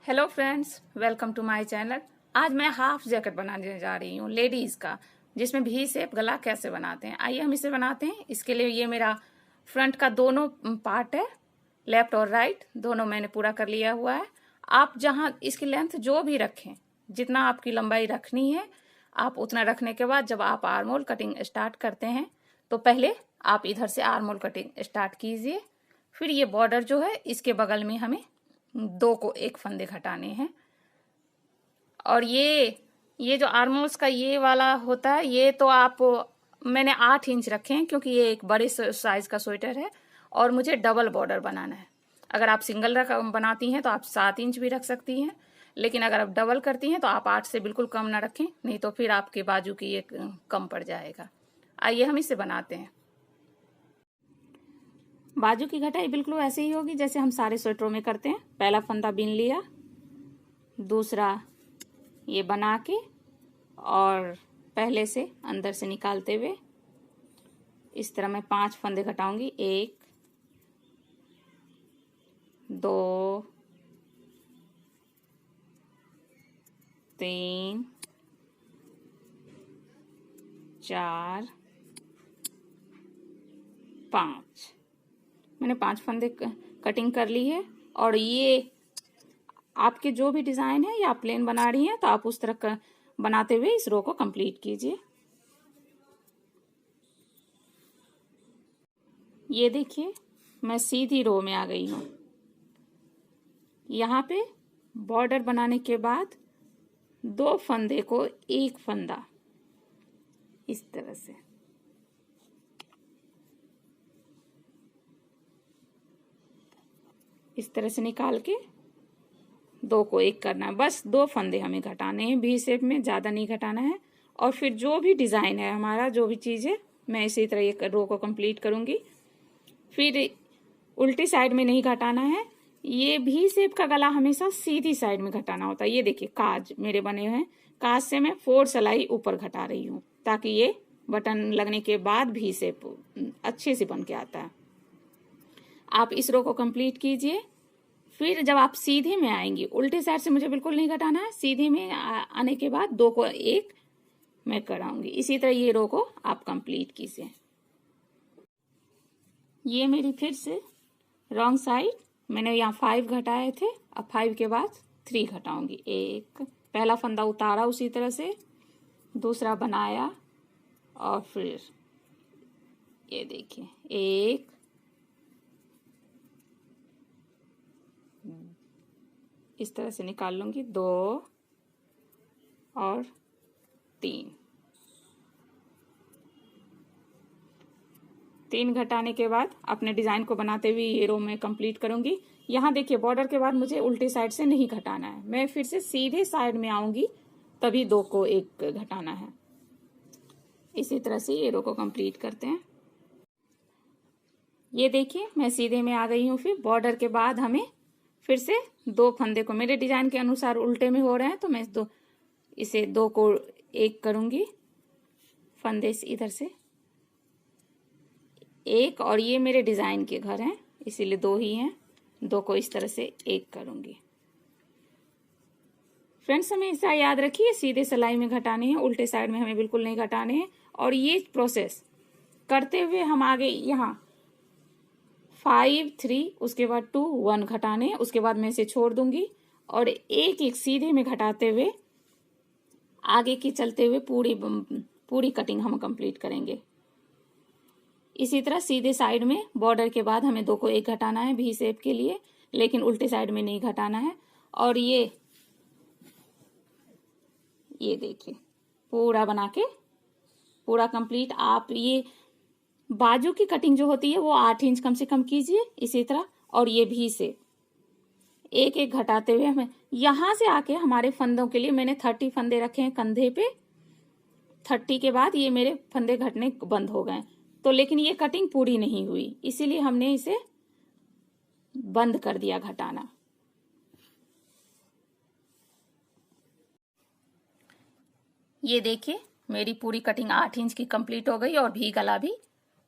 Hello friends, welcome to my channel. आज मैं half jacket बनाने जा रही हूँ लेडीज का, जिसमें वी शेप गला कैसे बनाते हैं। आइए हम इसे बनाते हैं। इसके लिए ये मेरा फ्रंट का दोनों पार्ट है, लेफ्ट और राइट दोनों मैंने पूरा कर लिया हुआ है। आप जहाँ इसकी लेंथ जो भी रखें, जितना आपकी लंबाई रखनी है आप उतना रखने के बाद जब आप आर्म होल कटिंग स्टार्ट करते हैं तो पहले आप इधर से आर्म होल कटिंग स्टार्ट कीजिए। फिर ये बॉर्डर जो है इसके बगल में हमें दो को एक फंदे घटाने हैं। और ये जो आर्मोल्स का ये वाला होता है, ये तो आप मैंने 8 इंच रखे हैं क्योंकि ये एक बड़े साइज का स्वेटर है और मुझे डबल बॉर्डर बनाना है। अगर आप सिंगल बनाती हैं तो आप 7 इंच भी रख सकती हैं, लेकिन अगर आप डबल करती हैं तो आप 8 से बिल्कुल कम ना रखें, नहीं तो फिर आपके बाजू की ये कम पड़ जाएगा। आइए हम इसे बनाते हैं। बाजू की घटाई बिल्कुल ऐसे ही होगी जैसे हम सारे स्वेटरों में करते हैं। पहला फंदा बीन लिया, दूसरा ये बना के और पहले से अंदर से निकालते हुए इस तरह मैं 5 फंदे घटाऊंगी। 1 2 3 4 5। मैंने 5 फंदे कटिंग कर ली है। और ये आपके जो भी डिजाइन है या आप प्लेन बना रही हैं तो आप उस तरह बनाते हुए इस रो को कंप्लीट कीजिए। ये देखिए मैं सीधी रो में आ गई हूं। यहाँ पे बॉर्डर बनाने के बाद 2 फंदे को एक फंदा इस तरह से, इस तरह से निकाल के 2 को एक करना है। बस 2 फंदे हमें घटाने हैं वी शेप में, ज्यादा नहीं घटाना है। और फिर जो भी डिजाइन है हमारा, जो भी चीज है, मैं इसी तरह ये रो को कंप्लीट करूंगी। फिर उल्टी साइड में नहीं घटाना है। ये वी शेप का गला हमेशा सीधी साइड में घटाना होता है। ये देखिए काज मेरे बने हुए हैं, काज से मैं 4 सिलाई ऊपर घटा रही हूँ ताकि ये बटन लगने के बाद वी शेप अच्छे से बन के आता है। आप इस रो को कंप्लीट कीजिए। फिर जब आप सीधे में आएंगी, उल्टे साइड से मुझे बिल्कुल नहीं घटाना है, सीधे में आने के बाद 2 को एक मैं कराऊंगी। इसी तरह ये रो को आप कंप्लीट कीजिए। ये मेरी फिर से रॉन्ग साइड, मैंने यहाँ 5 घटाए थे, अब 5 के बाद 3 घटाऊंगी। 1, पहला फंदा उतारा उसी तरह से, दूसरा बनाया और फिर ये देखिए 1 इस तरह से निकाल लूंगी, 2 और 3 घटाने के बाद अपने डिजाइन को बनाते हुए ये रो में कंप्लीट करूंगी। यहाँ देखिए बॉर्डर के बाद मुझे उल्टी साइड से नहीं घटाना है, मैं फिर से सीधे साइड में आऊंगी तभी 2 को एक घटाना है। इसी तरह से ये रो को कंप्लीट करते हैं। ये देखिए मैं सीधे में आ गई हूँ। फिर बॉर्डर के बाद हमें फिर से 2 फंदे को, मेरे डिजाइन के अनुसार उल्टे में हो रहे हैं तो मैं इसे 2 को एक करूंगी फंदे से इधर से एक, और ये मेरे डिजाइन के घर हैं इसीलिए 2 ही हैं, 2 को इस तरह से एक करूंगी। फ्रेंड्स हमेशा याद रखिए सीधे सिलाई में घटाने हैं, उल्टे साइड में हमें बिल्कुल नहीं घटाने हैं। और ये प्रोसेस करते हुए हम आगे यहाँ 5 3 उसके बाद 2 1 घटाने हैं, उसके बाद मैं इसे छोड़ दूंगी और एक एक सीधे में घटाते हुए आगे की चलते हुए पूरी कटिंग हम कंप्लीट करेंगे। इसी तरह सीधे साइड में बॉर्डर के बाद हमें 2 को एक घटाना है वी शेप के लिए, लेकिन उल्टे साइड में नहीं घटाना है। और ये देखिए पूरा बना के पूरा कंप्लीट। आप ये बाजू की कटिंग जो होती है वो 8 इंच कम से कम कीजिए इसी तरह। और ये भी से एक एक घटाते हुए हमें यहां से आके हमारे फंदों के लिए मैंने 30 फंदे रखे हैं कंधे पे। 30 के बाद ये मेरे फंदे घटने बंद हो गए, तो लेकिन ये कटिंग पूरी नहीं हुई, इसीलिए हमने इसे बंद कर दिया घटाना। ये देखिए मेरी पूरी कटिंग 8 इंच की कंप्लीट हो गई और भी गला भी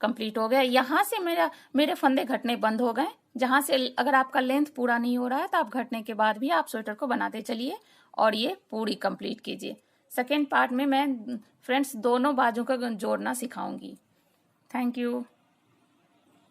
कंप्लीट हो गया। यहाँ से मेरे फंदे घटने बंद हो गए। जहां से अगर आपका लेंथ पूरा नहीं हो रहा है तो आप घटने के बाद भी आप स्वेटर को बनाते चलिए और ये पूरी कंप्लीट कीजिए। सेकेंड पार्ट में मैं फ्रेंड्स दोनों बाजू का जोड़ना सिखाऊंगी। Thank you.